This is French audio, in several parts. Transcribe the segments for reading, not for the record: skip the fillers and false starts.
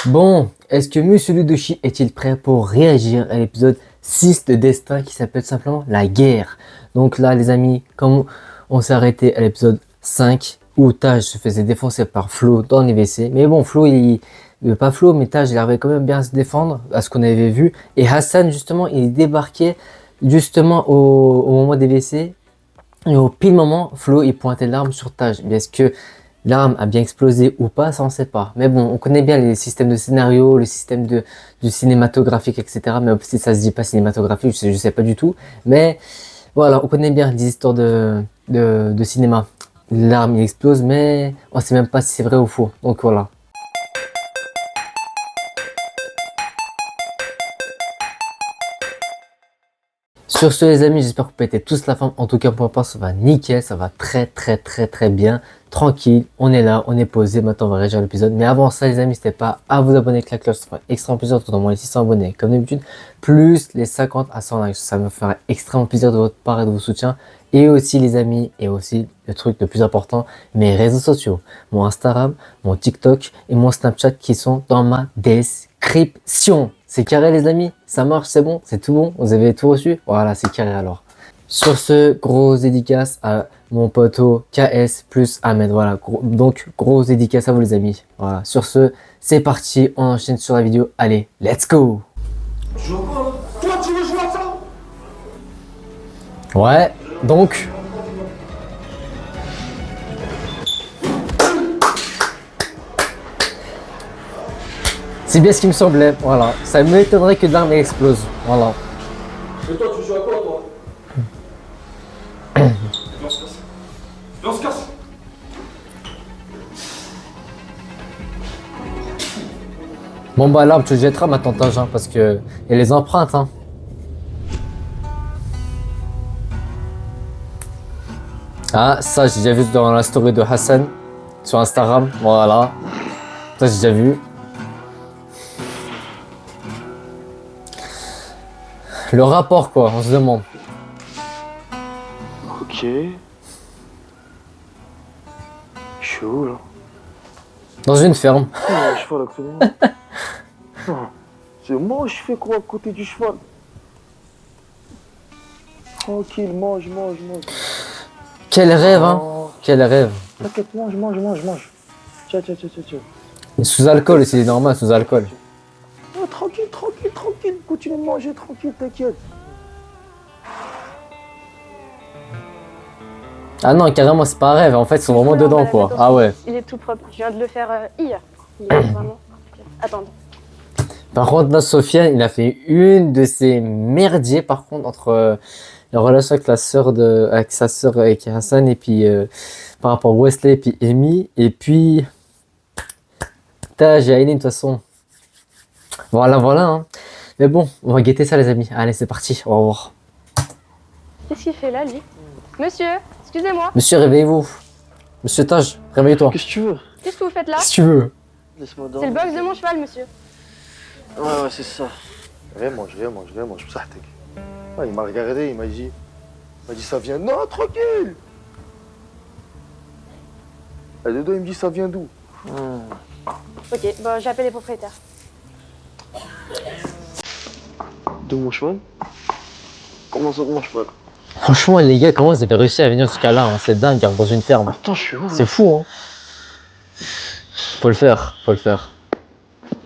Bon, est-ce que Monsieur Ludoshi est-il prêt pour réagir à l'épisode 6 de Destin qui s'appelle simplement La Guerre? Donc là, les amis, comme on s'est arrêté à l'épisode 5 où Taj se faisait défoncer par Flo dans les WC. Mais bon, pas Flo, mais Taj, il arrivait quand même bien à se défendre à ce qu'on avait vu. Et Hassan, justement, il débarquait justement au moment des WC. Et au pile moment, Flo, il pointait l'arme sur Taj. Mais est-ce que l'arme a bien explosé ou pas, ça on sait pas. Mais bon, on connaît bien les systèmes de scénario, le système du cinématographique, etc. Mais si ça se dit pas cinématographique, je sais pas du tout. Mais voilà, on connaît bien les histoires de cinéma. L'arme il explose, mais on sait même pas si c'est vrai ou faux. Donc voilà. Sur ce les amis, j'espère que vous pétez tous la forme. En tout cas pour ma part, ça va nickel, ça va très bien. Tranquille, on est là, on est posé. Maintenant on va réagir à l'épisode. Mais avant ça les amis, n'hésitez pas à vous abonner avec la cloche, ça fera extrêmement plaisir de trouver les 600 abonnés comme d'habitude. Plus les 50 à 100 likes, ça me fera extrêmement plaisir de votre part et de vos soutiens. Et aussi les amis, et aussi le truc le plus important, mes réseaux sociaux. Mon Instagram, mon TikTok et mon Snapchat qui sont dans ma description. C'est carré les amis, ça marche, c'est bon, c'est tout bon, vous avez tout reçu? Voilà, c'est carré alors. Sur ce, grosse dédicace à mon poteau KS plus Ahmed, voilà, donc grosse dédicace à vous les amis. Voilà, sur ce, c'est parti, on enchaîne sur la vidéo, allez, let's go! Tu joues à quoi là? Toi tu veux jouer à ça? Ouais, donc... C'est bien ce qui me semblait, voilà. Ça m'étonnerait que l'arme explose, voilà. Et toi tu joues à quoi toi? Viens on se casse. Viens on se casse. Bon bah l'arme tu le jetteras maintenant Taj, hein, parce que il y a les empreintes hein. Ah ça j'ai déjà vu dans la story de Hassan sur Instagram, voilà. Ça j'ai déjà vu. Le rapport quoi, on se demande. Ok. Je suis où là? Dans une ferme. Un cheval actuellement. C'est moi, je fais quoi à côté du cheval? Tranquille, mange. Quel rêve hein, quel rêve. T'inquiète, mange. Tiens. Sous alcool c'est normal, sous alcool. Oh, tranquille. Continue de manger, tranquille, t'inquiète. Ah non carrément c'est pas un rêve, en fait ils sont vraiment dedans quoi. Ah ouais. Il est tout propre, je viens de le faire hier. Il est vraiment... Attends. Par contre là Sofiane il a fait une de ces merdiers par contre entre la relation avec avec sa sœur avec Hassan et puis par rapport à Wesley et puis Amy et puis Taj et Aileen de toute façon. Voilà hein. Mais bon, on va guetter ça les amis. Allez c'est parti, on va voir. Qu'est-ce qu'il fait là, lui? Monsieur, excusez-moi. Monsieur réveillez-vous. Monsieur Taj, réveille-toi. Qu'est-ce que tu veux? Qu'est-ce que vous faites là? Si tu veux. Laisse-moi C'est le dormir. box de mon cheval, monsieur. Ouais, c'est ça. Viens, mange, ça ouais, il m'a regardé, il m'a dit ça vient... Non, tranquille. Et dedans, il me dit ça vient d'où? Ok, bon, j'appelle les propriétaires. De mon cheval? Comment ça, de mon cheval? Franchement les gars, comment vous avez réussi à venir jusqu'à là hein? C'est dingue hein, dans une ferme. Attends, je suis où? C'est fou hein. Faut le faire.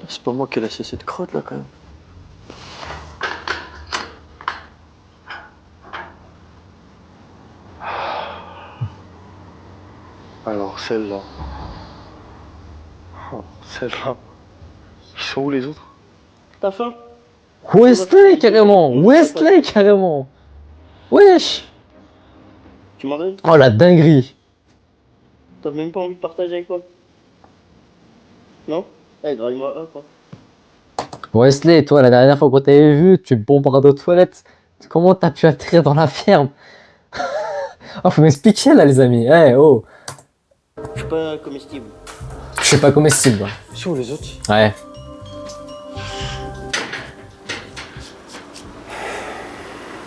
C'est pas moi qui ai laissé cette crotte là quand même. Alors celle-là. Oh, celle-là. Ils sont où les autres? T'as faim? Wesley carrément. Wesh. Tu m'en donnes? Oh la dinguerie. T'as même pas envie de partager avec moi? Non? Eh, drague-moi un quoi. Wesley, toi la dernière fois qu'on t'avait vu, tu bombardes aux toilettes. Comment t'as pu atterrir dans la ferme? Oh faut m'expliquer là les amis. Eh oh. Je suis pas comestible. Je sais pas comestible. Ils sont où les autres? Ouais.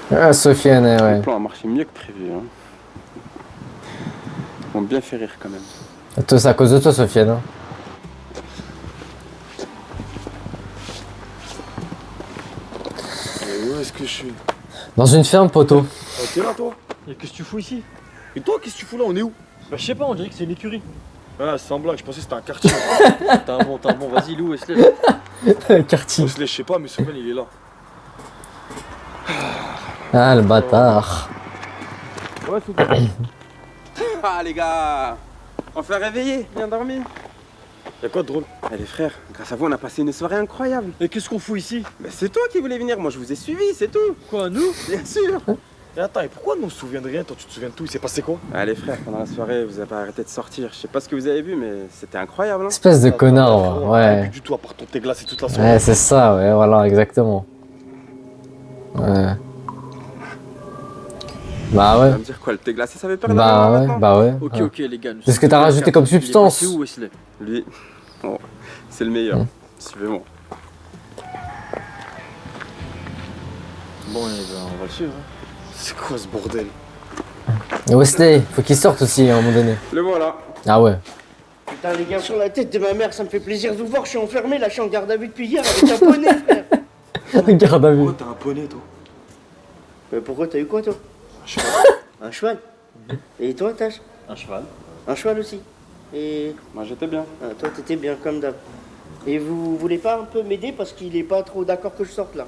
Ah Sofiane, ouais. Le plan a marché mieux que prévu. Hein. Ils m'ont bien fait rire quand même. Tout ça à cause de toi Sofiane. Hein. Où est-ce que je suis? Dans une ferme, poteau. Ah, t'es là, toi? Et qu'est-ce que tu fous ici? Et toi, qu'est-ce que tu fous là? On est où? Bah je sais pas, on dirait que c'est une écurie. Ah, c'est un blague, je pensais que c'était un quartier. T'as un bon, vas-y Lou, Wesley. Quartier. Wesley, je sais pas, mais Sofiane, il est là. Ah, le bâtard. Ouais, Sofiane. Ah les gars, on fait réveiller, bien dormi. Y'a quoi de drôle? Eh les frères, grâce à vous on a passé une soirée incroyable. Et qu'est-ce qu'on fout ici? Mais c'est toi qui voulais venir, moi je vous ai suivi, c'est tout. Quoi, nous? Bien sûr. Et attends, et pourquoi nous on se souvient de rien? Toi, tu te souviens de tout? Il s'est passé quoi? Ah les frères, pendant la soirée vous avez arrêté de sortir. Je sais pas ce que vous avez vu mais c'était incroyable. Hein. Espèce de connard, On a rien ouais. vu du tout à part ton thé glacé toute la soirée. Ouais, c'est ça, ouais, voilà, exactement. Ouais. Bah Tu ouais. vas me dire quoi, le thé glacé ça veut perdre Bah ouais, bah ouais. Ok, ouais. ok les gars. C'est ce que t'as rajouté comme substance. Il est passé où, Wesley? Lui, oh, c'est le meilleur. Suivez-moi. Bon, eh ben, on va le suivre. C'est quoi ce bordel? Et Wesley, faut qu'il sorte aussi à un moment donné. Le voilà. Ah ouais. Putain, les gars, sur la tête de ma mère, ça me fait plaisir de vous voir. Je suis enfermé, là, je suis en garde à vue depuis hier avec un poney, frère. Regarde à vue. Pourquoi t'as un poney, toi? Mais pourquoi, t'as eu quoi, toi? Un cheval. Et toi, Tache? Un cheval. Un cheval aussi. Et Moi j'étais bien. ah, toi, t'étais bien, comme d'hab. Et vous voulez pas un peu m'aider parce qu'il est pas trop d'accord que je sorte, là?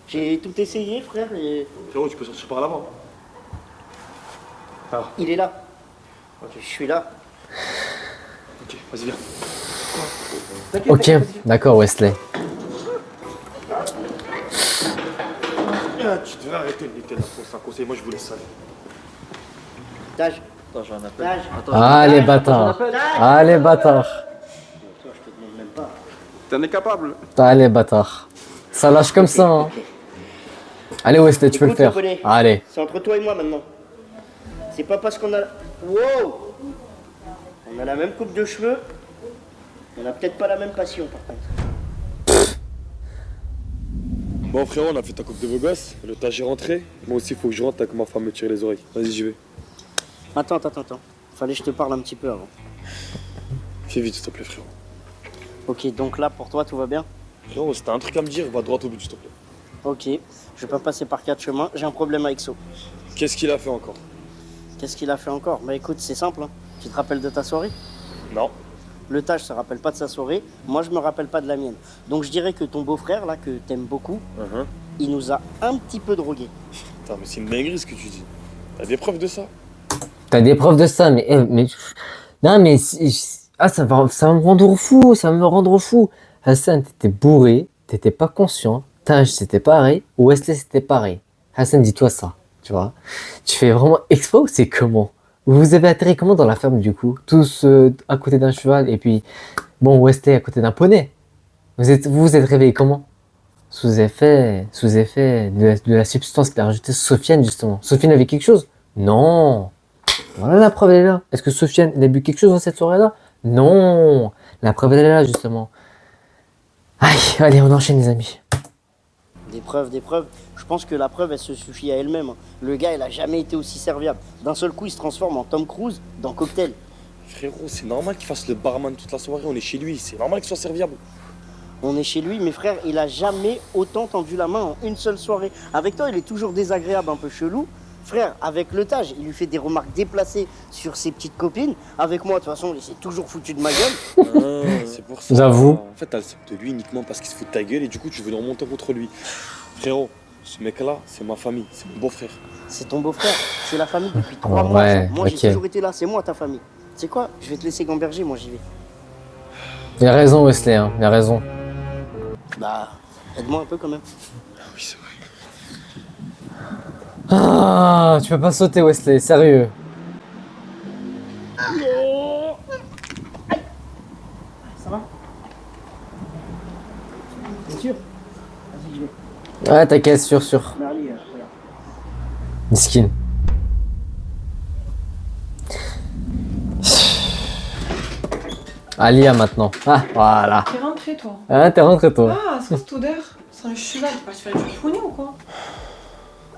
J'ai tout essayé, frère, et Frérot, tu peux sortir par là-bas. il est là. Je suis là. Ok, vas-y, viens. T'inquiète, Ok, t'inquiète, vas-y. d'accord, Wesley. Ah, tu devrais arrêter de niquer la France, c'est un conseil. Moi, je vous laisse aller. Tage, Attends, j'ai un appel. Tage. Attends, Ah les bâtards. Ah les bâtards. Toi, je te demande même pas. T'en es capable. Ah les bâtards. Ça lâche comme ça, hein. Allez Wesley, tu peux le Écoute, faire. Poney. Allez. C'est entre toi et moi maintenant. C'est pas parce qu'on a. Wow! On a la même coupe de cheveux. On a peut-être pas la même passion par contre. Bon, frérot, on a fait ta coupe de beau gosse. Le tâche est rentré. Moi aussi, il faut que je rentre, que ma femme me tire les oreilles. Vas-y, j'y vais. Attends. Fallait que je te parle un petit peu avant. Fais vite, s'il te plaît, frérot. Ok, donc là pour toi tout va bien? Frérot, si t'as un truc à me dire, va droit au but, s'il te plaît. Ok, je vais pas passer par 4 chemins, j'ai un problème avec So. Qu'est-ce qu'il a fait encore? Qu'est-ce qu'il a fait encore? Bah écoute, c'est simple, hein. Tu te rappelles de ta soirée? Non. Le Tage se rappelle pas de sa soirée, moi je me rappelle pas de la mienne. Donc je dirais que ton beau-frère là, que t'aimes beaucoup, il nous a un petit peu drogués. Putain, mais c'est une dinguerie ce que tu dis. T'as des preuves de ça? T'as des preuves de ça, mais... Non mais... Ah ça va me rendre fou, ça va me rendre fou. Hassan, t'étais bourré, t'étais pas conscient. Taj, c'était pareil. Wesley, c'était pareil. Hassan, dis-toi ça, tu vois. Tu fais vraiment expo ou c'est comment? Vous avez atterri comment dans la ferme du coup? Tous à côté d'un cheval et puis... Bon, Wesley à côté d'un poney. Vous vous êtes réveillés comment? Sous effet de la substance qu'il a rajoutée Sofiane justement. Sofiane avait quelque chose? Non. Voilà, la preuve elle est là. Est-ce que Sofiane elle a bu quelque chose dans cette soirée-là? Non. La preuve elle est là justement. Aïe, allez, on enchaîne les amis. Des preuves. Je pense que la preuve elle se suffit à elle-même. Le gars il a jamais été aussi serviable. D'un seul coup il se transforme en Tom Cruise dans Cocktail. Frérot, c'est normal qu'il fasse le barman toute la soirée. On est chez lui. C'est normal qu'il soit serviable. On est chez lui, mes frères, il a jamais autant tendu la main en une seule soirée. Avec toi, il est toujours désagréable, un peu chelou. Frère, avec le Tage, il lui fait des remarques déplacées sur ses petites copines. Avec moi, de toute façon, il s'est toujours foutu de ma gueule. C'est pour ça. J'avoue. En fait, t'as le seum de lui uniquement parce qu'il se fout de ta gueule et du coup, tu veux le remonter contre lui. Frérot, ce mec-là, c'est ma famille. C'est mon beau-frère. C'est ton beau-frère, c'est la famille depuis 3 Ouais, mois. ça. Moi, ok. j'ai toujours été là, c'est moi ta famille. Tu sais quoi? Je vais te laisser gamberger, moi j'y vais. Il a raison Wesley, hein. Il a raison. Bah, aide-moi un peu quand même. Ah oui, c'est vrai. Ah, tu peux pas sauter Wesley, sérieux. Ça va? Bien sûr? Vas-y, j'y vais. Ouais, t'inquiète, sûr. Mais allez, regarde. Miskin. Alia maintenant. Ah, voilà. T'es rentré toi? Ah, t'es rentré toi. Ah, c'est quoi cette odeur? C'est un cheval, t'es parti faire du poney ou quoi?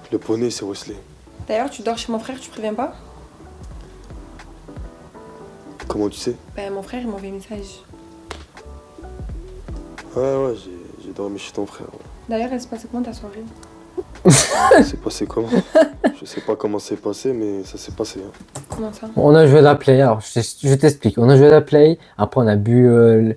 Le poney, c'est Wesley. D'ailleurs, tu dors chez mon frère, tu préviens pas? Comment tu sais? Ben, mon frère, il m'a envoyé un message. Ouais, j'ai dormi chez ton frère. Ouais. D'ailleurs, elle se passait comment ta soirée? C'est passé comment? Je sais pas comment c'est passé, mais ça s'est passé. Hein. Comment ça? On a joué à la play, alors je t'explique. On a joué à la play, après on a bu, on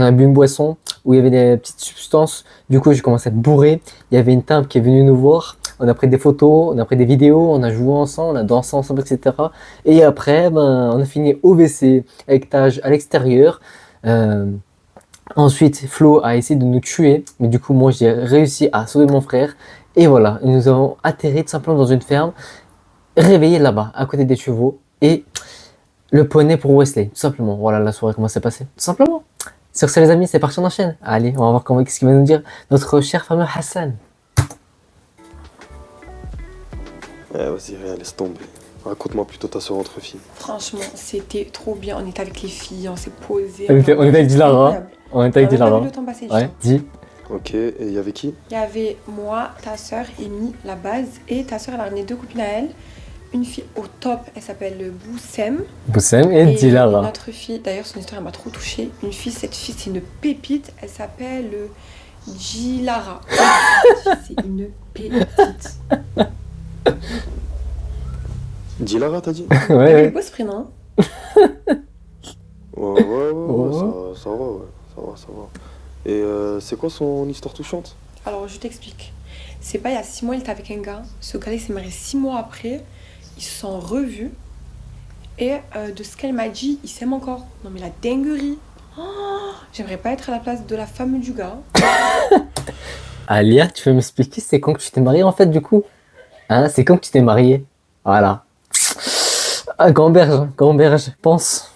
a bu une boisson où il y avait des petites substances. Du coup, j'ai commencé à être bourré. Il y avait une table qui est venue nous voir. On a pris des photos, on a pris des vidéos, on a joué ensemble, on a dansé ensemble, etc. Et après, on a fini au WC avec Taj à l'extérieur. Ensuite, Flo a essayé de nous tuer, mais du coup, moi, j'ai réussi à sauver mon frère. Et voilà, nous avons atterri tout simplement dans une ferme, réveillé là-bas, à côté des chevaux, et le poney pour Wesley, tout simplement. Voilà la soirée, comment c'est passé, tout simplement. Sur ce, les amis, c'est parti, on enchaîne. Allez, on va voir qu'est-ce qu'il va nous dire notre cher fameux Hassan. Vas-y, rien, laisse tomber. Raconte-moi plutôt ta soirée entre filles. Franchement, c'était trop bien. On était avec les filles, on s'est posé. On était avec Dilara. On était avec On a Dilara. vu le temps passer, Ouais, dis. Ok, et il y avait qui? Il y avait moi, ta soeur, Amy, la base, et ta soeur, elle a ramené 2 copines à elle. Une fille au top, elle s'appelle Boussem. Boussem et Et une Dilara. autre fille, d'ailleurs, son histoire, elle m'a trop touchée. Une fille, cette fille, c'est une pépite. Elle s'appelle Dilara. C'est une pépite. Dilara, t'as dit? Ouais, T'as ouais. le beau ce prénom, hein? Ouais, ça va, ouais. Ça va. Et c'est quoi son histoire touchante? Alors, je t'explique. C'est pas il y a 6 mois, il était avec un gars. Ce gars-là, il s'est marié 6 mois après. Ils se sont revus. Et de ce qu'elle m'a dit, ils s'aiment encore. Non, mais la dinguerie. Oh, j'aimerais pas être à la place de la femme du gars. Alia, tu peux m'expliquer c'est quand que tu t'es mariée en fait du coup? Hein, c'est quand que tu t'es mariée? Voilà. Ah, Gamberge, pense.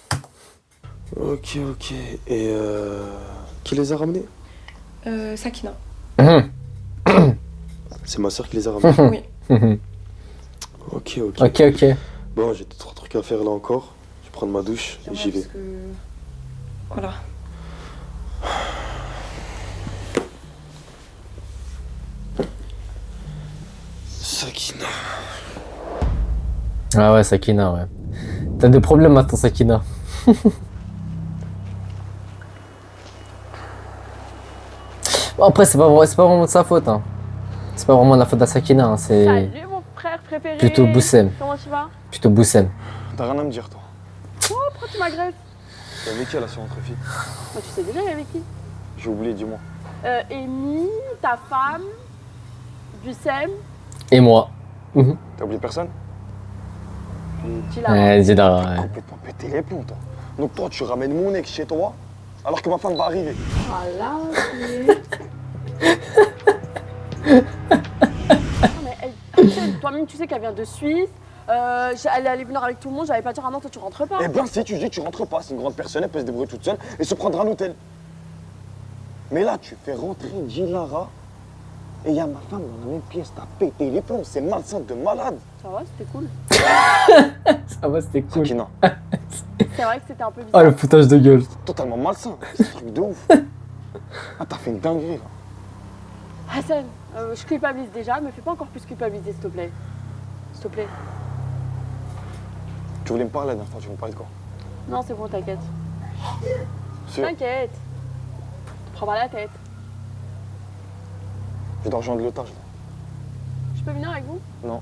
Ok. Et qui les a ramenés? Sakina. C'est ma soeur qui les a ramenés. Oui. Ok. Ok. Bon, j'ai 2-3 trucs à faire là encore. Je vais prendre ma douche et j'y vais. Parce que... Voilà. Sakina. Ah ouais, Sakina, ouais. T'as des problèmes maintenant, Sakina. Bon, après, c'est pas vraiment de sa faute. Hein. C'est pas vraiment de la faute de Sakina. Hein. C'est Salut mon frère préféré. plutôt Boussem. Comment tu vas? Plutôt Boussem. T'as rien à me dire, toi. Pourquoi tu m'agresses? T'es avec qui à la soirée entre filles? Bah, tu sais déjà avec qui? J'ai oublié, dis-moi. Amy, ta femme, Bussem, Et moi. T'as oublié personne? Dilara. Dilara, T'as ouais. complètement pété les plombs, toi. Donc toi, tu ramènes mon ex chez toi, alors que ma femme va arriver. Voilà, toi-même, tu sais qu'elle vient de Suisse. Elle allait venir avec tout le monde. J'allais pas dire, ah non, toi, tu rentres pas. Eh bien, si tu dis que tu rentres pas, c'est une grande personne, elle peut se débrouiller toute seule et se prendre un hôtel. Mais là, tu fais rentrer Dilara et il y a ma femme dans la même pièce. T'as pété les plombs, c'est malsain de malade. Ça va, c'était cool. Ça va, c'était cool. Sakina, C'est vrai que c'était un peu Oh, bizarre. le foutage de gueule. totalement malsain. C'est un truc de ouf. Ah, t'as fait une dinguerie, là. Hassan, je culpabilise déjà, mais fais pas encore plus culpabiliser, s'il te plaît. S'il te plaît. Tu voulais me parler la dernière fois, tu veux me parler de quoi? Non, c'est bon, t'inquiète. Sûr? T'inquiète. Prends pas la tête. Je dois rejoindre l'otage, là. Je peux venir avec vous? Non.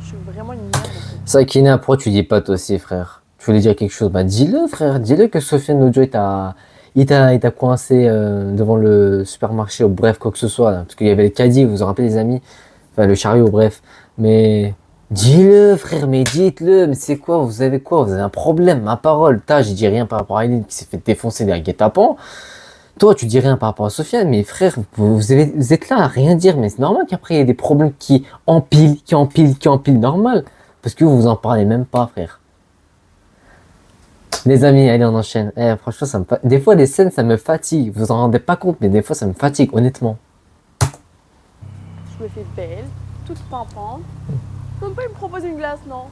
Je suis vraiment une merde. En fait. Sakina, pourquoi tu dis pas toi aussi, frère? Tu voulais dire quelque chose? Bah, dis-le, frère. Dis-le que Sofiane l'autre jour, il t'a coincé devant le supermarché, ou bref, quoi que ce soit. Là, parce qu'il y avait le caddie, vous vous rappelez, les amis? Enfin, le chariot, bref. Mais dis-le, frère, mais dites-le. Mais c'est quoi? Vous avez quoi? Vous avez un problème, ma parole. Je dis rien par rapport à Aileen qui s'est fait défoncer derrière guet-apens. Toi, tu dis rien par rapport à Sofiane, mais frère, vous êtes là à rien dire. Mais c'est normal qu'après, il y ait des problèmes qui empilent, normal. Parce que vous en parlez même pas, frère. Les amis, allez, on enchaîne. Franchement, des fois, les scènes, ça me fatigue. Vous en rendez pas compte, mais des fois, ça me fatigue, honnêtement. Je me fais belle, toute pimpante. Même pas, il me propose une glace, non?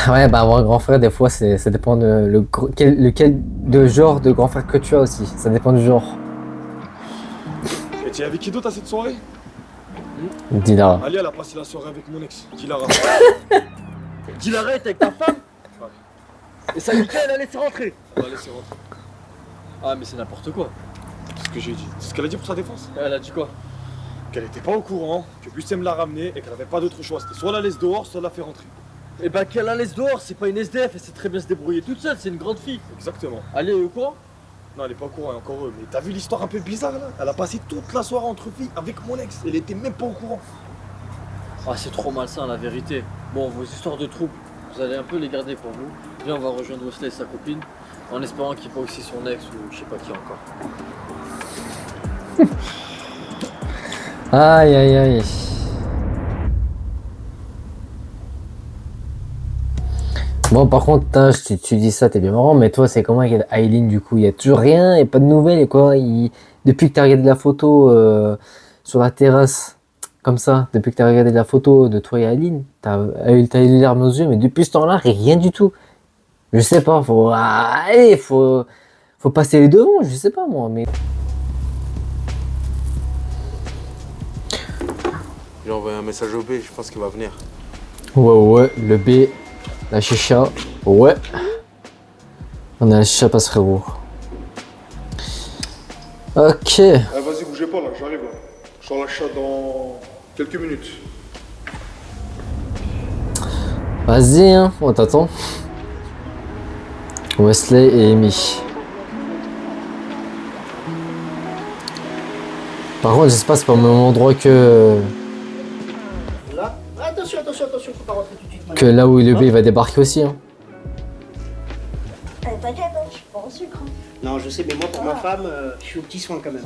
Ouais, bah avoir un grand frère, des fois, ça dépend de lequel de genre de grand frère que tu as aussi. Ça dépend du genre. Et tu es avec qui d'autre à cette soirée? Dilara. Ali, elle a passé la soirée avec mon ex, Dilara. Dilara est avec ta femme? Ouais. Et Samika, elle a laissé rentrer. On va laisser rentrer. Ah, mais c'est n'importe quoi. C'est ce que j'ai dit. C'est ce qu'elle a dit pour sa défense. Elle a dit quoi? Qu'elle était pas au courant, que Bussem l'a ramenée et qu'elle avait pas d'autre choix. C'était soit la laisse dehors, soit la fait rentrer. Eh ben, qu'elle la laisse dehors, c'est pas une SDF, elle sait très bien se débrouiller toute seule, c'est une grande fille. Exactement. Allez, au courant? Non, elle est pas au courant, et encore eux. Mais t'as vu l'histoire un peu bizarre là? Elle a passé toute la soirée entre filles avec mon ex. Elle était même pas au courant. Ah, c'est trop malsain, la vérité. Bon, vos histoires de troubles, vous allez un peu les garder pour vous. Viens, on va rejoindre Wesley et sa copine, en espérant qu'il n'y ait pas aussi son ex ou je sais pas qui encore. Aïe aïe aïe. Bon, par contre, si tu dis ça, t'es bien marrant, mais toi, c'est comment avec Aileen du coup? Il y a toujours rien, il n'y a pas de nouvelles et quoi? Depuis que t'as regardé la photo sur la terrasse, comme ça, depuis que t'as regardé la photo de toi et Aileen, t'as eu les larmes aux yeux, mais depuis ce temps-là, rien du tout. Je sais pas, faut passer les devants, je sais pas moi, mais. J'ai envoyé un message au B, je pense qu'il va venir. Ouais, le B, la chicha, ouais. On a la chicha passe frérot. Ok. Vas-y, bougez pas là, j'arrive là. Je sors la chat dans quelques minutes. Vas-y, hein, on t'attend. Wesley et Amy. Par contre, j'espère que c'est pas au même endroit que Là, attention, faut pas rentrer tout de suite. que là où le B va débarquer aussi. Hein. T'inquiète, hein, je suis pas en sucre. Hein. Non, je sais, mais moi, pour ma femme, je suis au petit soin quand même.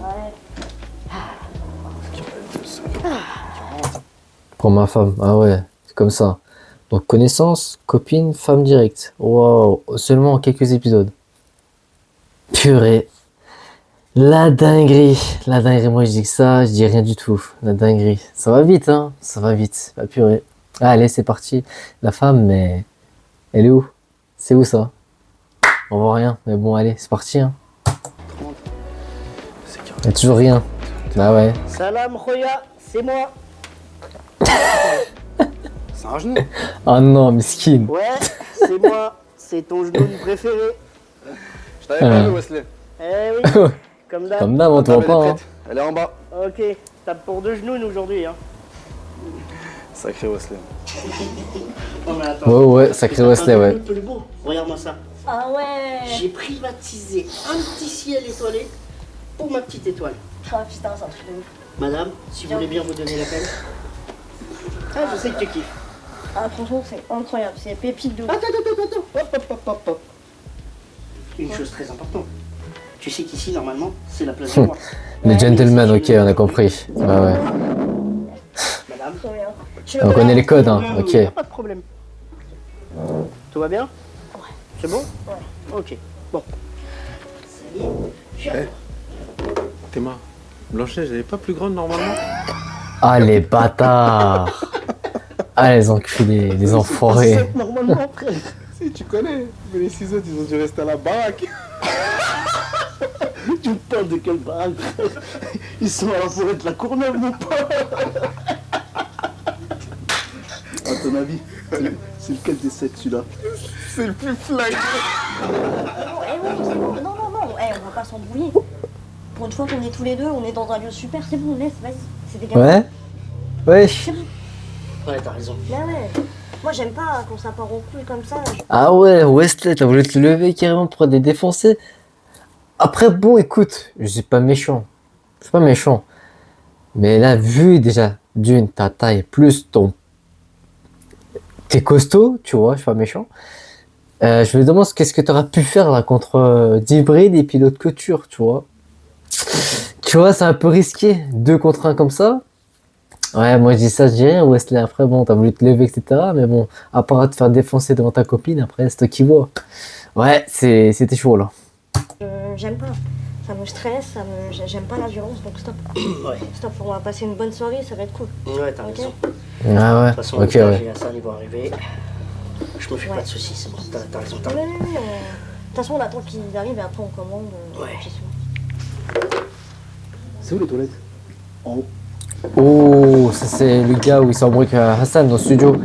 Pour ma femme, ah ouais, c'est comme ça. Donc connaissance, copine, femme directe. Waouh, seulement en quelques épisodes. Purée. La dinguerie, moi je dis que ça, je dis rien du tout. La dinguerie, ça va vite, hein, ça va vite. La purée. Ah, allez, c'est parti. La femme, mais elle est où? C'est où ça? On voit rien, mais bon, allez, c'est parti. Hein. Il y a toujours rien. Bah ouais. Salam, Khoya, c'est moi. C'est un genou. Oh non, mesquine. Ouais, c'est moi. C'est ton genou préféré. Je t'avais pas vu, Wesley. Eh oui, comme d'hab. Comme d'hab, on te voit pas. Hein. Elle est en bas. Ok, tape pour 2 genoux aujourd'hui. Hein. Sacré Wesley. Oh, mais attends. Ouais, sacré Wesley, ouais. Le beau. Regarde-moi ça. Ah ouais. J'ai privatisé un petit ciel étoilé pour ma petite étoile. Ah putain, c'est un truc de ouf. Madame, si vous voulez bien vous donner la peine. Ah, je sais que tu kiffes. Ah franchement, c'est incroyable, c'est pépite de ouf. Attends. Hop. Une chose très importante. Tu sais qu'ici, normalement, c'est la place du roi. Les gentlemen, ok, on a compris. Ouais. Madame, Trop bien. On connaît les codes, hein, ok. y a pas de problème. Tout va bien? Ouais. C'est bon? Ouais. Ok, bon. Théma, Blanche-Neige, elle est pas plus grande normalement? Ah, les bâtards. Ah, les enculés, les enfoirés. Normalement, frère. Si, tu connais. Mais les 6 autres, ils ont dû rester à la baraque. Tu me parles de quelle baraque, frère? Ils sont à la forêt de la Courneuve, mon pote. À ton avis, c'est lequel des 7 celui-là? C'est le plus flingue. Non, on va pas s'embrouiller. Pour une fois qu'on est tous les deux, on est dans un lieu super, c'est bon, laisse, vas-y. C'est des gars. Ouais. C'est bon. Ouais, t'as raison. Là ouais. Moi j'aime pas quand ça part en couille comme ça. Ah ouais, Wesley, t'as voulu te lever carrément pour les défoncer. Après, bon, écoute, je suis pas méchant. Je suis pas méchant. Mais là, vu déjà, d'une, ta taille, plus ton... T'es costaud, tu vois, je suis pas méchant. Je me demande qu'est-ce que t'aurais pu faire là contre d'hybride et puis l'autre couture, tu vois. Tu vois, c'est un peu risqué, 2 contre 1 comme ça. Ouais, moi je dis ça, je dis rien, Wesley, après bon, t'as voulu te lever, etc. Mais bon, à part te faire défoncer devant ta copine, après c'est toi qui vois. Ouais, c'était chaud là. J'aime pas. Ça me stresse, j'aime pas la violence, donc stop. Ouais. Stop, on va passer une bonne soirée, ça va être cool. Ouais, t'as Ok. raison. Ah ouais, De toute façon, ok, le ouais. stage et Hassan, ils vont arriver. Je me fais pas de soucis, c'est bon, t'as raison, t'as Mais raison. de toute façon, on attend qu'ils arrivent et après on commande. Ouais. puis c'est bon. C'est où les toilettes? En haut. Oh, ça c'est le gars où il s'embrouille avec Hassan dans le studio.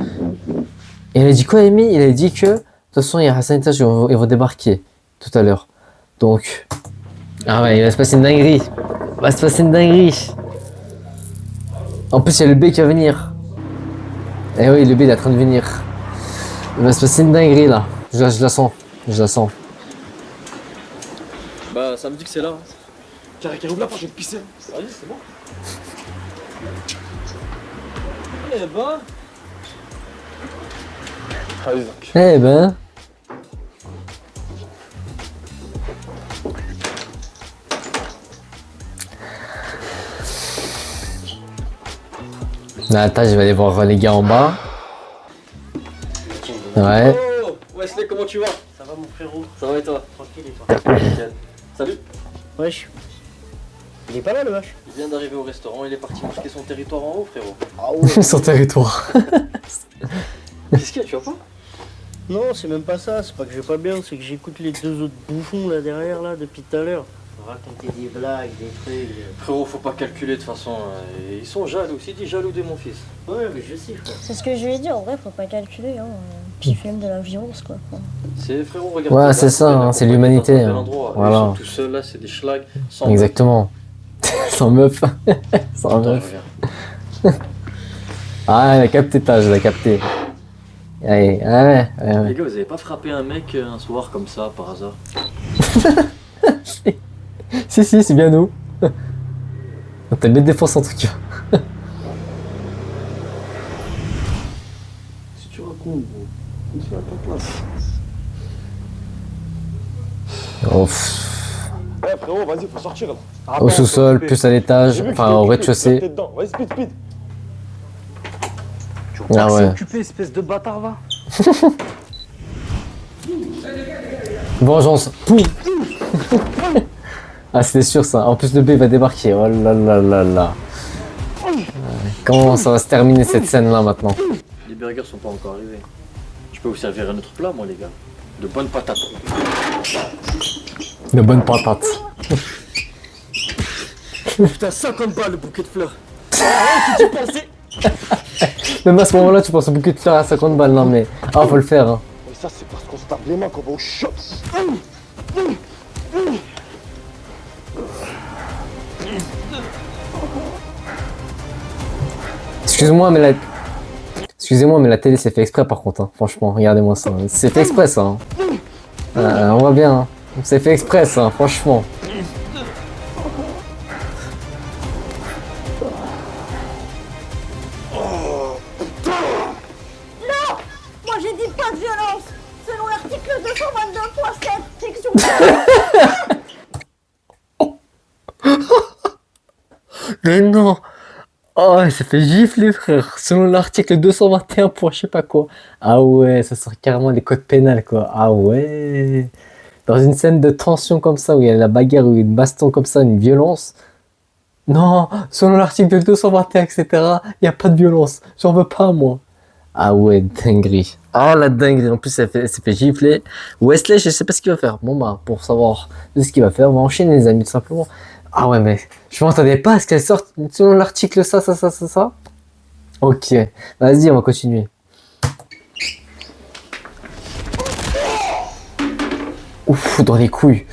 Et il a dit quoi, Amy? Il a dit que, de toute façon, il y a Hassan et Taj, ils vont débarquer tout à l'heure. Donc, Ah ouais, il va se passer une dinguerie. Il va se passer une dinguerie. En plus, il y a le B qui va venir. Eh oui, le B il est en train de venir. Il va se passer une dinguerie là. Je la sens. Je la sens. Bah, ça me dit que c'est là. Carré, ouvre la porte, je vais te pisser. Vas-y, c'est bon. Eh ben. Allez, donc. Eh ben. Là, attends, je vais aller voir les gars en bas. Ouais. Oh, Wesley, comment tu vas? Ça va mon frérot? Ça va et toi? Tranquille et toi? Nickel. Salut. Wesh. Il est pas là le vache? Il vient d'arriver au restaurant, il est parti marquer son territoire en haut, frérot. Ah ouais. Son territoire. Qu'est-ce qu'il y a, tu vas pas? Non, c'est même pas ça, c'est pas que je vais pas bien, c'est que j'écoute les deux autres bouffons là derrière là depuis tout à l'heure. Raconter des blagues, des trucs. Frérot, faut pas calculer de toute façon. Ils sont jaloux, s'il dit jaloux de mon fils. Ouais, mais je sais, frère. C'est ce que je lui ai dit, en vrai, faut pas calculer. Hein. Puis il fait même de la violence, quoi. Enfin, C'est frérot, regarde. Ouais, c'est ça, hein, c'est l'humanité, hein. Voilà. Ils sont tout seuls là, c'est des schlags. Sans Exactement. Sans meuf. Sans Attends, meuf. je reviens. Ah, elle a capté, je l'ai capté. Allez, ouais. Les gars, vous avez pas frappé un mec un soir comme ça, par hasard? Si, c'est bien nous. On t'a bien défense en tout cas. Si tu racontes, gros, on te fait à ta place. Oh, Eh frérot, vas-y, faut sortir là. au sous-sol, plus à l'étage, enfin au rez-de-chaussée. Vas-y, speed. Ah ouais. Occupé, espèce de bâtard, va. Vengeance. Poum. Ah, c'était sûr ça. En plus, le B va débarquer. Oh là là là là. Comment ça va se terminer cette scène là maintenant? Les burgers sont pas encore arrivés. Je peux vous servir un autre plat, moi, les gars. De bonnes patates. De bonnes patates. Putain, 50 balles le bouquet de fleurs. Même à ce moment-là, tu penses au bouquet de fleurs à 50 balles. Non mais. Ah, faut le faire. Hein. Mais ça, c'est parce qu'on se tape les mains qu'on va au shop. Excusez-moi, mais la télé c'est fait exprès par contre. Hein. Franchement, regardez-moi ça. C'est fait exprès ça. Hein. On voit bien. Hein. C'est fait exprès ça, franchement. moi j'ai dit pas de violence. Selon l'article 222.7, section. Mais non. Oh, il s'est fait gifler, frère. Selon l'article 221 pour je sais pas quoi. Ah ouais, ça sort carrément des codes pénals, quoi. Ah ouais. Dans une scène de tension comme ça, où il y a la bagarre ou une baston comme ça, une violence. Non, selon l'article 221, etc., il n'y a pas de violence. J'en veux pas, moi. Ah ouais, dinguerie. Ah, la dinguerie. En plus, elle s'est fait gifler. Wesley, je sais pas ce qu'il va faire. Bon, bah, pour savoir ce qu'il va faire, on va enchaîner, les amis, tout simplement. Ah ouais, mais je m'entendais pas à ce qu'elle sorte selon l'article ça. Ok, vas-y, on va continuer. Ouf, dans les couilles.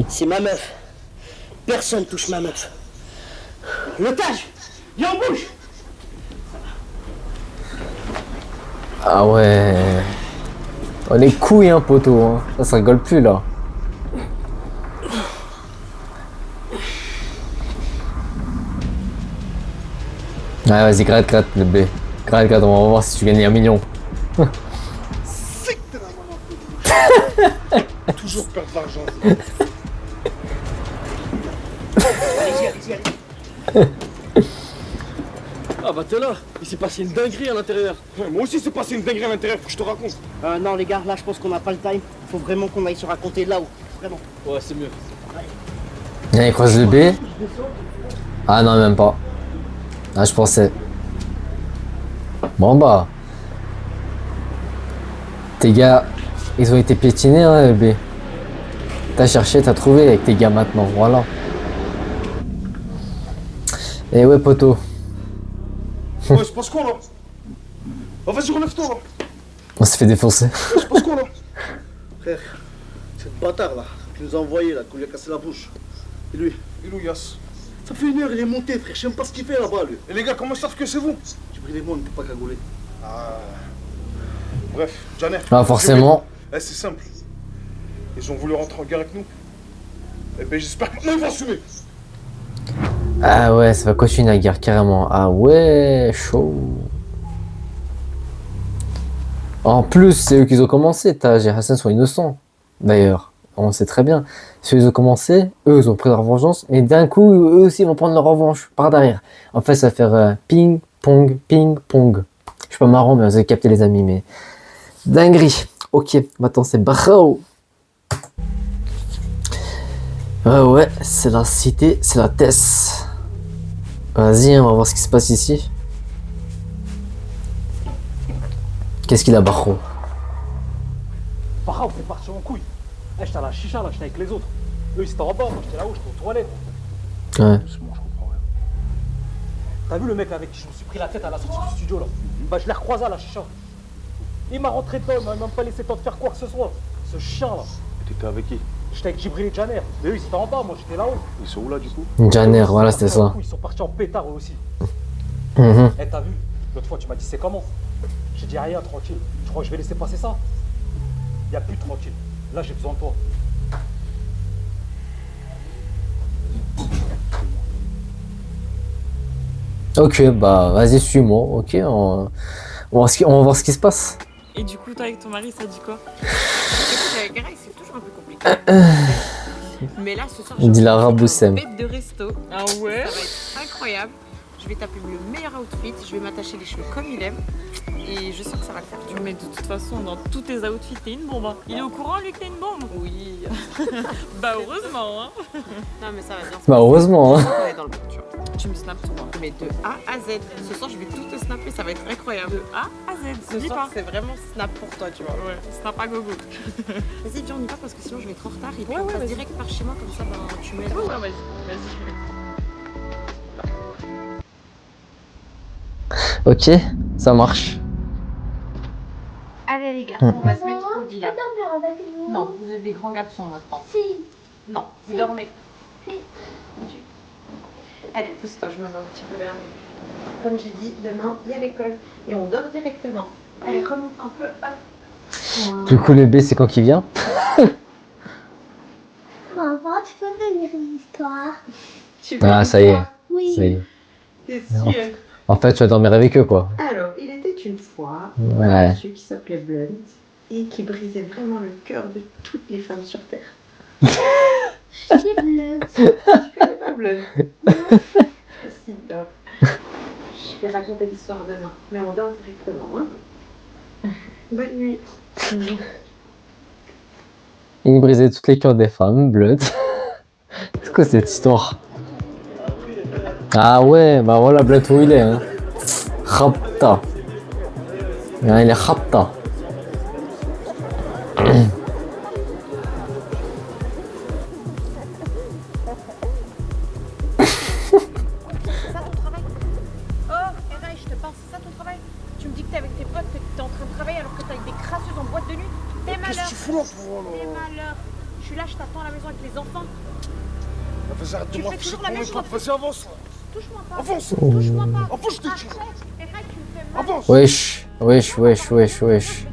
C'est ma meuf. Personne touche ma meuf. L'otage, viens en bouche. Ah ouais. Oh, les couilles, hein, poteau. Hein. Ça rigole plus, là. Ouais, vas-y, gratte, le B. Gratte, on va voir si tu gagnes 1 million. Toujours perdre de l'argent. Allez-y. Ah bah t'es là. Il s'est passé une dinguerie à l'intérieur. Ouais, moi aussi, c'est passé une dinguerie à l'intérieur, faut que je te raconte. Non les gars, là je pense qu'on n'a pas le time. Faut vraiment qu'on aille se raconter là-haut. Vraiment. Ouais, c'est mieux. Il croise le B. Ah non, même pas. Ah, je pensais. Bon bah. Tes gars, ils ont été piétinés, hein, le B. T'as cherché, t'as trouvé avec tes gars maintenant, voilà. Et ouais, poteau. Ouais, je pense quoi là? Oh, vas-y, relève-toi là. On s'est fait défoncer. Je passe quoi là? Frère, cette bâtard là, qui nous a envoyé là, qu'on lui a cassé la bouche. Et lui? Il est où Yass? Ça fait 1 heure, il est monté, frère. Je sais même pas ce qu'il fait là-bas, lui. Et les gars, comment ils savent que c'est vous? J'ai pris les mots, on n'était pas cagoulés. Ah. Bref, Janer. Ah, forcément. Eh, c'est simple. Ils ont voulu rentrer en guerre avec nous. Eh ben, j'espère que maintenant ils vont assumer. Ah ouais, ça va continuer la guerre carrément. Ah ouais, chaud. En plus, c'est eux qui ont commencé. Taj et Hassan sont innocents. D'ailleurs, on sait très bien. C'est eux qui ont commencé, eux ils ont pris leur vengeance, mais d'un coup, eux aussi vont prendre leur revanche par derrière. En fait, ça va faire ping, pong, ping, pong. Je suis pas marrant, mais vous avez capté les amis, mais dinguerie. Ok, maintenant c'est bro. Ouais, c'est la cité, c'est la Tess. Vas-y, on va voir ce qui se passe ici. Qu'est-ce qu'il a, Barro? Farah, on est parti en couille. Eh, j'étais à la chicha là, j'étais avec les autres. Eux ils étaient en bas, moi j'étais là-haut, j'étais aux toilettes. Ouais. Doucement, je comprends rien. T'as vu le mec avec qui je me suis pris la tête à la sortie du studio là? Bah je l'ai recroisé à la chicha. Il m'a rentré dedans, il m'a même pas laissé le temps de faire quoi que ce soit. Ce chien là. T'étais avec qui? J'étais avec Djibril et Janer. Mais eux ils étaient en bas, moi j'étais là-haut. Ils sont où là du coup? Janer, voilà, c'était ça. Ils sont partis en pétard eux aussi. Mhm. Eh t'as vu? L'autre fois tu m'as dit c'est comment? J'ai dit rien, tranquille. Tu crois que je vais laisser passer ça? Y'a plus de tranquille. Là j'ai besoin de toi. Ok, bah vas-y, suis-moi. Ok, on va voir ce qui se passe. Et du coup, toi avec ton mari, ça dit quoi? Écoute, avec Ray, c'est toujours un peu compliqué. Mais là, ce soir, Il dit la raboussem. bête de resto. Ah ouais? Ça va être incroyable. Je vais taper le meilleur outfit, je vais m'attacher les cheveux comme il aime. Et je sens que ça va le faire. Mais de toute façon, dans tous tes outfits, t'es une bombe. Hein. Il est au courant, lui, que t'es une bombe? Oui. Bah, heureusement, hein. Non, mais ça va bien. Bah, heureusement, hein. On est dans le bon, tu vois. Tu me snaps tout, hein. Mais de A à Z. Ce soir, je vais tout te snapper, ça va être incroyable. De A à Z. Ce soir, c'est vraiment snap pour toi, tu vois. Ouais, snap à gogo. Vas-y, viens, on y va parce que sinon, je vais être en retard. Et puis, on passe direct par chez moi, comme ça, ben, tu m'aides. Ouais, vas-y, vas-y. Ok, ça marche. Allez les gars, on va se mettre au lit là. Non, vous êtes des grands garçons maintenant. Si. Non, vous dormez. Si. Allez, pousse-toi, je me mets un petit peu vers lui. Comme j'ai dit, demain, il y a l'école. Et on dort directement. Allez, remonte un peu. Hop. Du coup, le B, c'est quand qu'il vient? Maman, tu peux me lire une histoire? Ah, ça y est. Oui. Ça y est. T'es sûr? En fait, tu vas dormir avec eux, quoi. Alors, il était une fois Ouais. un monsieur qui s'appelait Blunt et qui brisait vraiment le cœur de toutes les femmes sur Terre. C'est bleu. Tu connais pas Blunt? Si, dors. Je vais raconter l'histoire demain, mais on dort directement. Hein? Bonne nuit. Il brisait toutes les cœurs des femmes, Blood. C'est quoi cette histoire? Ah ouais, bah voilà, Blood où il est, hein. Khabta. Hein, il est Khabta. Je te parle, c'est ça ton travail? Tu me dis que t'es avec tes potes, que t'es en train de travailler alors que t'es avec des crasseuses en boîte de nuit? Tes malheurs! Qu'est-ce que tu fous là, toi, là? Tes malheurs! Je suis là, je t'attends à la maison avec les enfants. Vas-y, arrête de Tu fais m'afficher toujours pour la mes même potes. chose. Vas-y, avance là. Touche-moi pas! Avance! Touche-moi pas! Avance, je te dis! Arrête! Erraille, tu me fais mal! Avance! Wesh, wesh, wesh, wesh, wesh.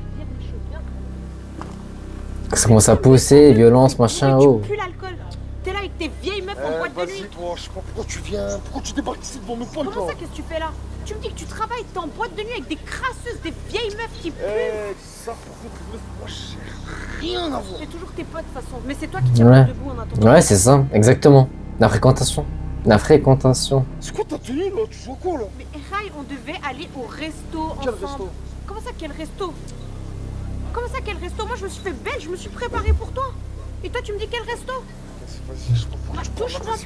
Ça commence à pousser, violence, machin, Tu oh. pues l'alcool! T'es là avec tes vieilles meufs en boîte de nuit! Vas-y, toi, je sais pas pourquoi tu viens. Pourquoi tu débarques ici devant mes potes, Comment là? ça, qu'est-ce que tu fais là? Tu me dis que tu travailles, t'es en boîte de nuit avec des crasseuses, des vieilles meufs qui puent! Ça, moi, j'ai rien à voir. C'est toujours tes potes de toute façon, mais c'est toi qui tiens Ouais. debout en attendant. Ouais, c'est ça, exactement. La fréquentation. La fréquentation. C'est quoi ta tenue là? Tu joues quoi là? Mais Rai, on devait aller au resto Quel ensemble. resto? Comment ça, quel resto? Comment ça, quel resto? Moi, je me suis fait belle, je me suis préparée pour toi. Et toi, tu me dis quel resto? Vas-y, je comprends. Touche-moi pas,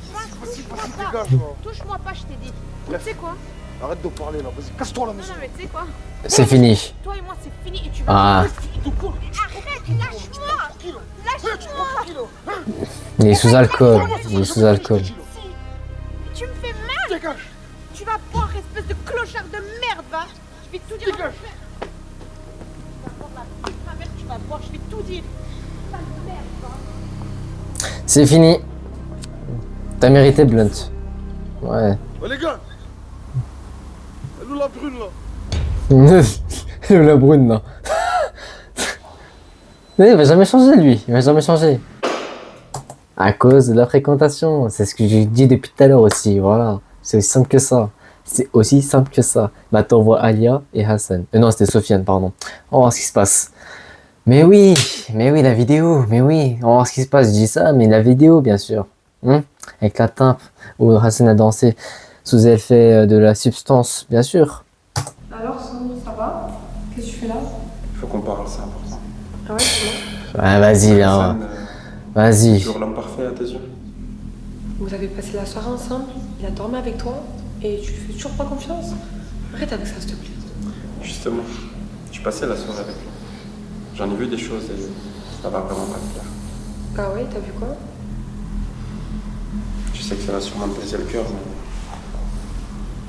touche-moi pas. Dégage là. Touche-moi pas, je t'ai dit. Tu sais quoi? Arrête de parler là, vas-y, casse-toi à la Non, maison. non, mais tu sais quoi? C'est fini. Toi et moi, c'est fini et tu vas. Ah. Arrête, lâche-moi! Lâche-moi! Il est sous alcool. Il est sous alcool. Tu me fais mal! Dégage! Tu vas boire, espèce de clochard de merde, va! Je vais tout dire. Dégage! C'est fini. T'as mérité Blunt. Ouais. Oh les gars, elle nous la brune là. La brune, non. Mais il va jamais changer, lui. Il va jamais changer. À cause de la fréquentation. C'est ce que j'ai dit depuis tout à l'heure aussi. Voilà. C'est aussi simple que ça. C'est aussi simple que ça. Bah, t'envoies Alia et Hassan. Non, c'était Sofiane, pardon. On va voir ce qui se passe. Mais oui, la vidéo. Mais oui, on va voir ce qui se passe. Je dis ça, mais la vidéo, bien sûr. Avec la timpe où Hassan a dansé sous effet de la substance, bien sûr. Alors, ça va? Qu'est-ce que tu fais là? Il faut qu'on parle, c'est important. Ah ouais, c'est bon. Ouais, vas-y, là. Hassan, Vas-y. toujours l'homme parfait à tes yeux. Vous avez passé la soirée ensemble, il a dormi avec toi, et tu lui fais toujours pas confiance? Arrête avec ça, s'il te plaît. Justement, je passais la soirée avec lui. J'en ai vu des choses et ça va vraiment pas te plaire. Ah ouais, t'as vu quoi? Je sais que ça va sûrement te briser le cœur, mais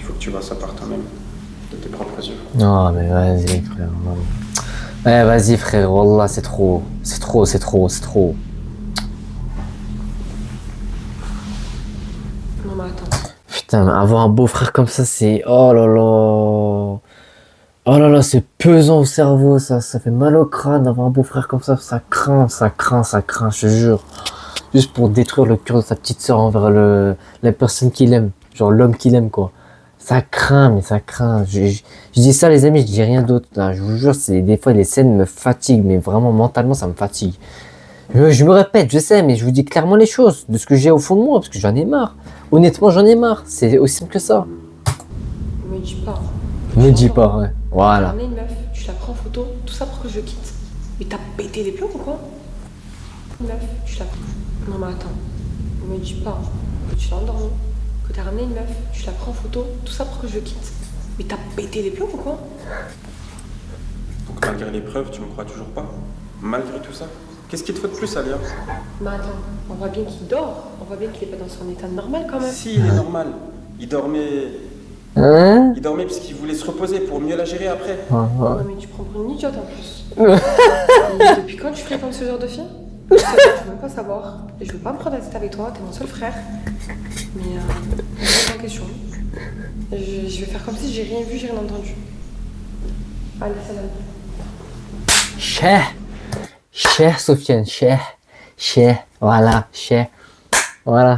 il faut que tu vois ça par toi-même, de tes propres yeux. Non, mais vas-y, frère. Ouais, vas-y, frère. Wallah, c'est trop. C'est trop, c'est trop, c'est trop. Non, mais attends. Putain, mais avoir un beau-frère comme ça, c'est... Oh là là. Oh là là, c'est pesant au cerveau, ça fait mal au crâne d'avoir un beau-frère comme ça craint, je te jure. Juste pour détruire le cœur de sa petite sœur envers la personne qu'il aime, genre l'homme qu'il aime, quoi. Ça craint, mais ça craint. Je dis ça, les amis, je dis rien d'autre. Là. Je vous jure, des fois, les scènes me fatiguent, mais vraiment, mentalement, ça me fatigue. Je me répète, je sais, mais je vous dis clairement les choses, de ce que j'ai au fond de moi, parce que j'en ai marre. Honnêtement, j'en ai marre. C'est aussi simple que ça. Me dis pas. Me dis pas, ouais. Voilà. T'as ramené une meuf, tu la prends en photo, tout ça pour que je le quitte. Mais t'as pété les plombs ou quoi? Une meuf, tu la... Non mais attends, me dis pas que tu l'as endormie, que t'as ramené une meuf, tu la prends en photo, tout ça pour que je le quitte. Mais t'as pété les plombs ou quoi? Donc malgré les preuves, tu me crois toujours pas? Malgré tout ça? Qu'est-ce qu'il te faut de plus, Alia? Mais attends, on voit bien qu'il dort, on voit bien qu'il est pas dans son état normal quand même. Si, il est normal. Il dormait... Hein? Il dormait parce qu'il voulait se reposer pour mieux la gérer après. Non mais tu prends pour une idiote en plus. Et depuis quand tu fréquentes ce genre de fille? Je veux même pas savoir. Et je veux pas me prendre la tête avec toi, t'es mon seul frère. Mais c'est pas question. Je vais faire comme si j'ai rien vu, j'ai rien entendu. Allez, salam. Cher Sofiane, cher, voilà,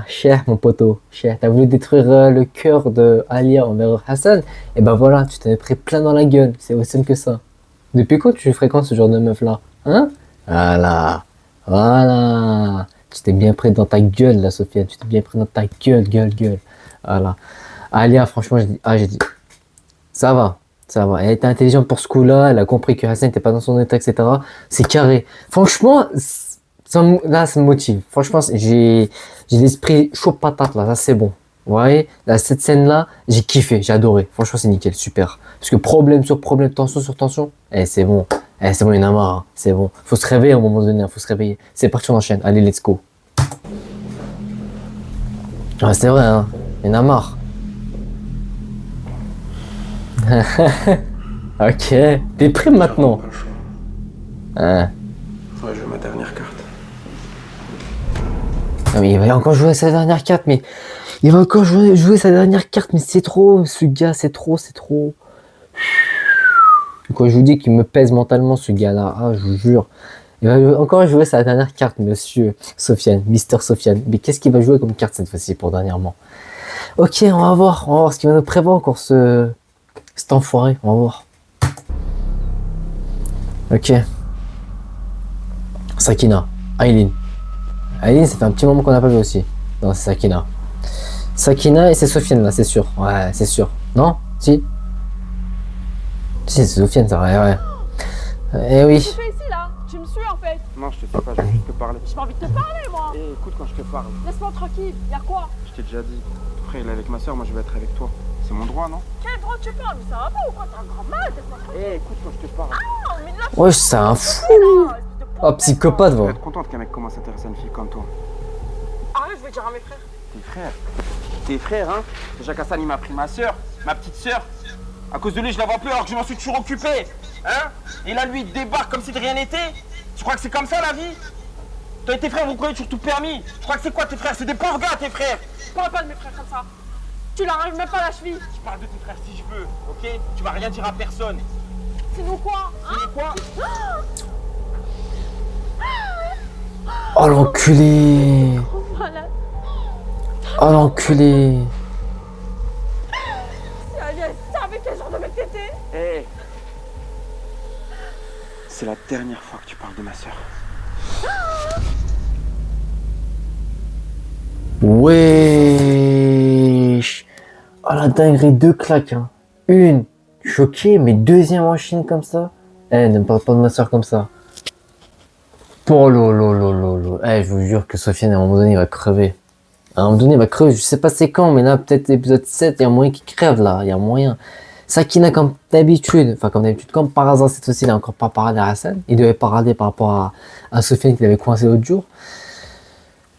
cher mon poteau, cher. T'as voulu détruire le cœur de Alia envers Hassan, et ben voilà, tu t'en es pris plein dans la gueule, c'est aussi simple que ça. Depuis quand tu fréquentes ce genre de meuf là, hein? Voilà, tu t'es bien pris dans ta gueule là, Sofiane, tu t'es bien pris dans ta gueule, voilà. Alia, franchement, j'ai dit, ça va. Elle était intelligente pour ce coup-là, elle a compris que Hassan n'était pas dans son état, etc. C'est carré. Franchement, là, ça me motive. Franchement, j'ai l'esprit chaud patate, là, ça c'est bon. Vous voyez, là, cette scène-là, j'ai kiffé, j'ai adoré. Franchement, c'est nickel, super. Parce que problème sur problème, tension sur tension, c'est bon. C'est bon, il y en a marre, hein. C'est bon. Faut se réveiller à un moment donné, faut se réveiller. C'est parti, on enchaîne. Allez, let's go. Ah, c'est vrai, hein. Il y en a marre. Ok, t'es prêt maintenant? Ouais, je veux ma dernière carte. Non mais il va encore jouer sa dernière carte, mais... Il va encore jouer sa dernière carte, mais c'est trop, ce gars, c'est trop. Quand je vous dis qu'il me pèse mentalement, ce gars-là, je vous jure. Il va encore jouer sa dernière carte, monsieur Sofiane, Mister Sofiane. Mais qu'est-ce qu'il va jouer comme carte cette fois-ci pour dernièrement? Ok, on va voir ce qu'il va nous prévoir encore cet enfoiré, on va voir. Ok. Sakina, Aileen, ça fait un petit moment qu'on n'a pas vu aussi. Non, c'est Sakina. Sakina et c'est Sofiane là, c'est sûr. Ouais, c'est sûr. Non? Si, c'est Sofiane, ça, ouais. Eh oui. Qu'est-ce que tu fais ici là? Tu me suis en fait. Non, je te sais pas, je veux juste te parler. J'ai pas envie de te parler moi. Écoute quand je te parle. Laisse-moi tranquille, y'a quoi? Je t'ai déjà dit. Après, il est avec ma soeur, moi je vais être avec toi. C'est mon droit, non? Quel droit tu parles? Mais ça va pas ou quoi? T'es un grand malade, laisse-moi tranquille. Écoute quand je te parle. Ah, mais là, Ouais, c'est un fou. Oh, psychopathe, Tu vas va. être contente qu'un mec commence à s'intéresser à une fille comme toi. arrête, je vais dire à mes frères. Tes frères, hein? Déjà qu'Hassan il m'a pris ma soeur, ma petite soeur. À cause de lui, je la vois plus alors que je m'en suis toujours occupé. Hein? Et là, lui, il débarque comme si de rien n'était. Tu crois que c'est comme ça la vie? Toi et tes frères, vous croyez toujours tout permis. Je crois que c'est quoi tes frères? C'est des pauvres gars, tes frères. Parle pas de mes frères comme ça. Tu leur arrives même pas à la cheville. Je parle de tes frères si je veux, ok? Tu vas rien dire à personne. C'est nous quoi, hein? C'est quoi? Oh l'enculé. Voilà. Oh l'enculé. Si Alia savait quel genre de mec t'étais. Hé. C'est la dernière fois que tu parles de ma sœur. Wesh. Oh la dinguerie, 2 claques. Hein. Une, choqué, mais deuxième en Chine comme ça. Eh, ne me parle pas de ma soeur comme ça. Oh lolo. Eh, je vous jure que Sofiane, à un moment donné, il va crever. À un moment donné, il va crever. Je sais pas c'est quand, mais là, peut-être épisode 7, il y a moyen qu'il crève là. Il y a moyen. Sakina, comme d'habitude, comme par hasard, cette fois-ci, il n'a encore pas parlé à Hassan. Il devait parler par rapport à Sofiane qu'il avait coincé l'autre jour.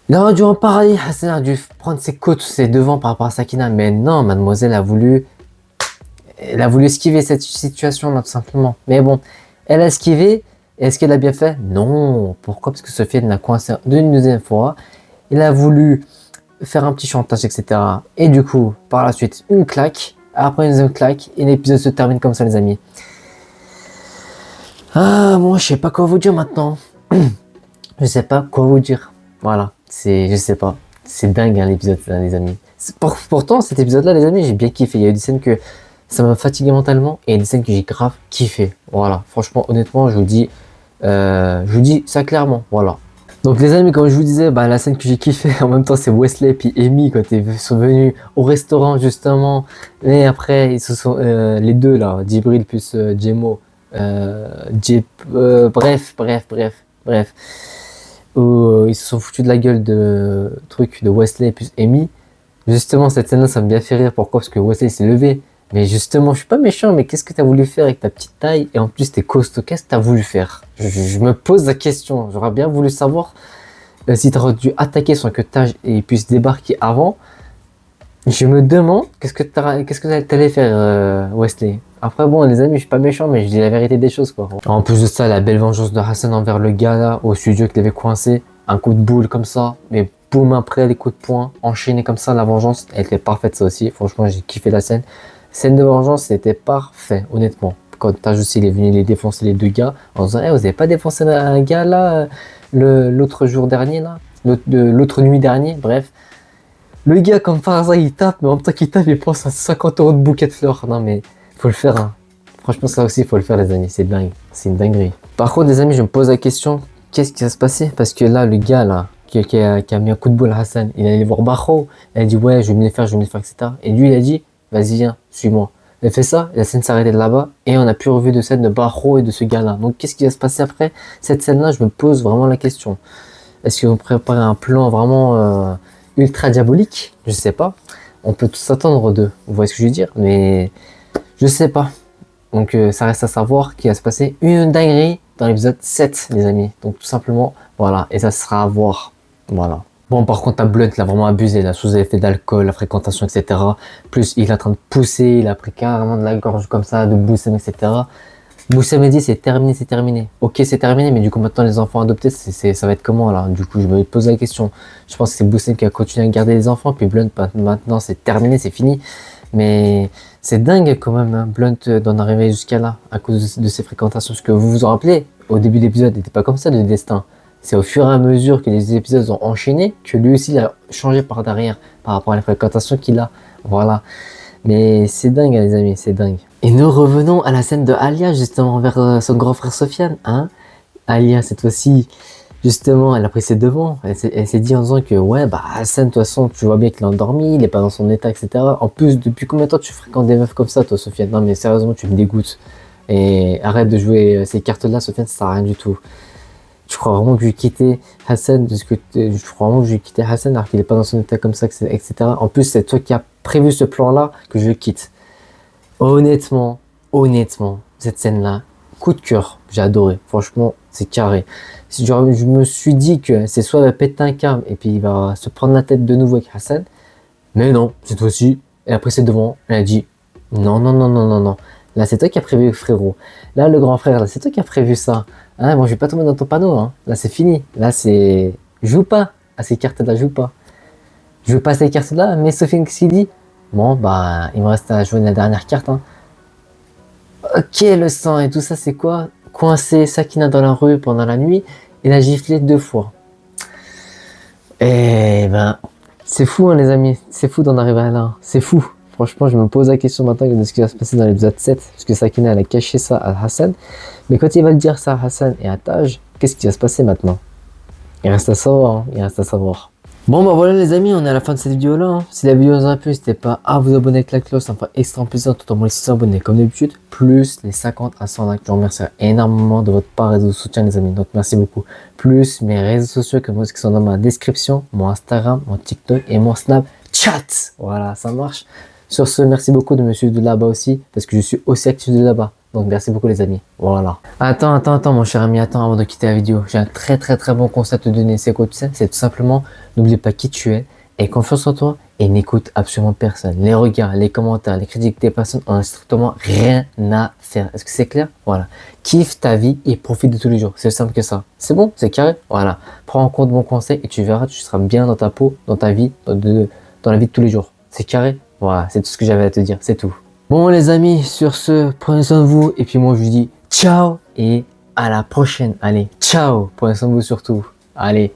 Il aurait dû en parler. Hassan a dû prendre ses côtes, ses devants par rapport à Sakina. Mais non, mademoiselle a voulu esquiver cette situation-là, tout simplement. Mais bon, elle a esquivé. Est-ce qu'elle a bien fait? Non. Pourquoi? Parce que Sofiane l'a coincé une deuxième fois. Il a voulu faire un petit chantage, etc. Et du coup, par la suite, une claque. Après une deuxième claque, et l'épisode se termine comme ça, les amis. Ah, moi, je sais pas quoi vous dire maintenant. Je sais pas quoi vous dire. Voilà, je sais pas. C'est dingue, hein, l'épisode, là, les amis. Pourtant, cet épisode-là, les amis, j'ai bien kiffé. Il y a eu des scènes que ça m'a fatigué mentalement, et des scènes que j'ai grave kiffé. Voilà, franchement, honnêtement, je vous dis ça clairement. Voilà. Donc les amis, comme je vous disais, la scène que j'ai kiffé en même temps, c'est Wesley et puis Amy quand ils sont venus au restaurant justement. Et après, ils se sont les deux là, Djibril plus Jemo, bref. Où ils se sont foutus de la gueule de Wesley plus Amy. Justement, cette scène-là, ça m'a bien fait rire. Pourquoi? Parce que Wesley s'est levé. Mais justement, je suis pas méchant, mais qu'est-ce que tu as voulu faire avec ta petite taille? Et en plus, t'es costaud, qu'est-ce que tu as voulu faire? Je me pose la question. J'aurais bien voulu savoir si tu aurais dû attaquer sans que Taj puisse débarquer avant. Je me demande qu'est-ce que tu allais faire, Wesley. Après, bon, les amis, je suis pas méchant, mais je dis la vérité des choses, quoi. En plus de ça, la belle vengeance de Hassan envers le gars là, au studio qui l'avait coincé. Un coup de boule comme ça, mais boum, après, les coups de poing, enchaînés comme ça, la vengeance, elle était parfaite, ça aussi. Franchement, j'ai kiffé la scène. Scène de vengeance, c'était parfait, honnêtement. Quand Taj aussi, il est venu les défoncer les deux gars, en disant, vous avez pas défoncé un gars là, l'autre jour dernier, là, l'autre nuit dernier, bref. Le gars, comme par hasard, il tape, mais en même temps qu'il tape, il pense à 50 € de bouquet de fleurs. Non, mais faut le faire, hein. Franchement, ça aussi, il faut le faire, les amis, c'est dingue, c'est une dinguerie. Par contre, les amis, je me pose la question, qu'est-ce qui va se passer? Parce que là, le gars, là, qui a mis un coup de boule à Hassan, il allait voir Bajo, il a dit, ouais, je vais me les faire, etc. Et lui, il a dit, vas-y, viens, suis-moi. Il a fait ça, la scène s'arrêtait de là-bas, et on n'a plus revu de scène de Bajo et de ce gars-là. Donc, qu'est-ce qui va se passer après cette scène-là? Je me pose vraiment la question. Est-ce qu'ils vont préparer un plan vraiment ultra diabolique? Je sais pas. On peut tous s'attendre d'eux. Vous voyez ce que je veux dire? Mais je sais pas. Donc, ça reste à savoir qu'il va se passer une dinguerie dans l'épisode 7, les amis. Donc, tout simplement, voilà. Et ça sera à voir. Voilà. Bon, par contre, Blunt, il a vraiment abusé, là, sous effet d'alcool, la fréquentation, etc. Plus, il est en train de pousser, il a pris carrément de la gorge comme ça, de Boussem, etc. Boussem a dit, c'est terminé. Ok, c'est terminé, mais du coup, maintenant, les enfants adoptés, ça va être comment, là? Du coup, je me pose la question. Je pense que c'est Boussem qui a continué à garder les enfants, puis Blunt, maintenant, c'est terminé, c'est fini. Mais c'est dingue, quand même, hein, Blunt, d'en arriver jusqu'à là, à cause de ses fréquentations. Parce que vous vous en rappelez, au début de l'épisode, il n'était pas comme ça, le destin. C'est au fur et à mesure que les épisodes ont enchaîné que lui aussi il a changé par derrière par rapport à la fréquentation qu'il a. Voilà. Mais c'est dingue, les amis, c'est dingue. Et nous revenons à la scène de Alia, justement, envers son grand frère Sofiane. Hein, Alia, cette fois-ci, justement, elle a pris ses devants. Elle s'est dit en disant que, ouais, Hassan, de toute façon, tu vois bien qu'il est endormi, il n'est pas dans son état, etc. En plus, depuis combien de temps tu fréquentes des meufs comme ça, toi, Sofiane? Non, mais sérieusement, tu me dégoûtes. Et arrête de jouer ces cartes-là, Sofiane, ça sert à rien du tout. Je crois vraiment que je vais quitter Hassan, alors qu'il n'est pas dans son état comme ça, etc. En plus, c'est toi qui as prévu ce plan-là que je le quitte. Honnêtement, cette scène-là, coup de cœur, j'ai adoré. Franchement, c'est carré. Je me suis dit que c'est soit il va péter un câble et puis il va se prendre la tête de nouveau avec Hassan. Mais non, cette fois-ci, elle a pris ses devants, elle a dit non. Là, c'est toi qui as prévu, frérot. Là, le grand frère, là, c'est toi qui as prévu ça. Hein, bon, je vais pas tomber dans ton panneau. Hein. Là, c'est fini. Là, c'est... Joue pas à ces cartes-là, joue pas. Je joue pas à ces cartes-là, mais Sofiane, qu'est-ce qu'il dit? Bon, bah, il me reste à jouer la dernière carte. Hein. Ok, le sang et tout ça, c'est quoi? Coincé Sakina dans la rue pendant la nuit et la gifler 2 fois. Eh ben, c'est fou, hein, les amis. C'est fou d'en arriver à là. C'est fou. Franchement, je me pose la question maintenant de ce qui va se passer dans l'épisode 7. Parce que Sakina, elle a caché ça à Hassan. Mais quand il va le dire ça à Hassan et à Taj, qu'est-ce qui va se passer maintenant? Il reste à savoir. Hein. Il reste à savoir. Bon bah voilà les amis, on est à la fin de cette vidéo là. Hein. Si la vidéo vous a plu, n'hésitez pas à vous abonner avec la cloche, ça me fera extrêmement plaisir tout en moins les 600 abonnés comme d'habitude, plus les 50 à 100 likes. Je vous remercie énormément de votre part et de votre soutien les amis, donc merci beaucoup. Plus mes réseaux sociaux comme qui sont dans ma description, mon Instagram, mon TikTok et mon Snapchat. Voilà, ça marche. Sur ce, merci beaucoup de me suivre de là-bas aussi, parce que je suis aussi actif de là-bas. Donc merci beaucoup les amis, voilà. Attends mon cher ami, attends avant de quitter la vidéo. J'ai un très bon conseil à te donner, c'est quoi tu sais? C'est tout simplement, n'oublie pas qui tu es, aie confiance en toi et n'écoute absolument personne. Les regards, les commentaires, les critiques des personnes en ont strictement rien à faire. Est-ce que c'est clair? Voilà. Kiffe ta vie et profite de tous les jours, c'est simple que ça. C'est bon? C'est carré? Voilà. Prends en compte mon conseil et tu verras, tu seras bien dans ta peau, dans ta vie, dans la vie de tous les jours. C'est carré? Voilà, c'est tout ce que j'avais à te dire, c'est tout. Bon les amis, sur ce, prenez soin de vous et puis moi je vous dis ciao et à la prochaine. Allez, ciao, prenez soin de vous surtout. Allez.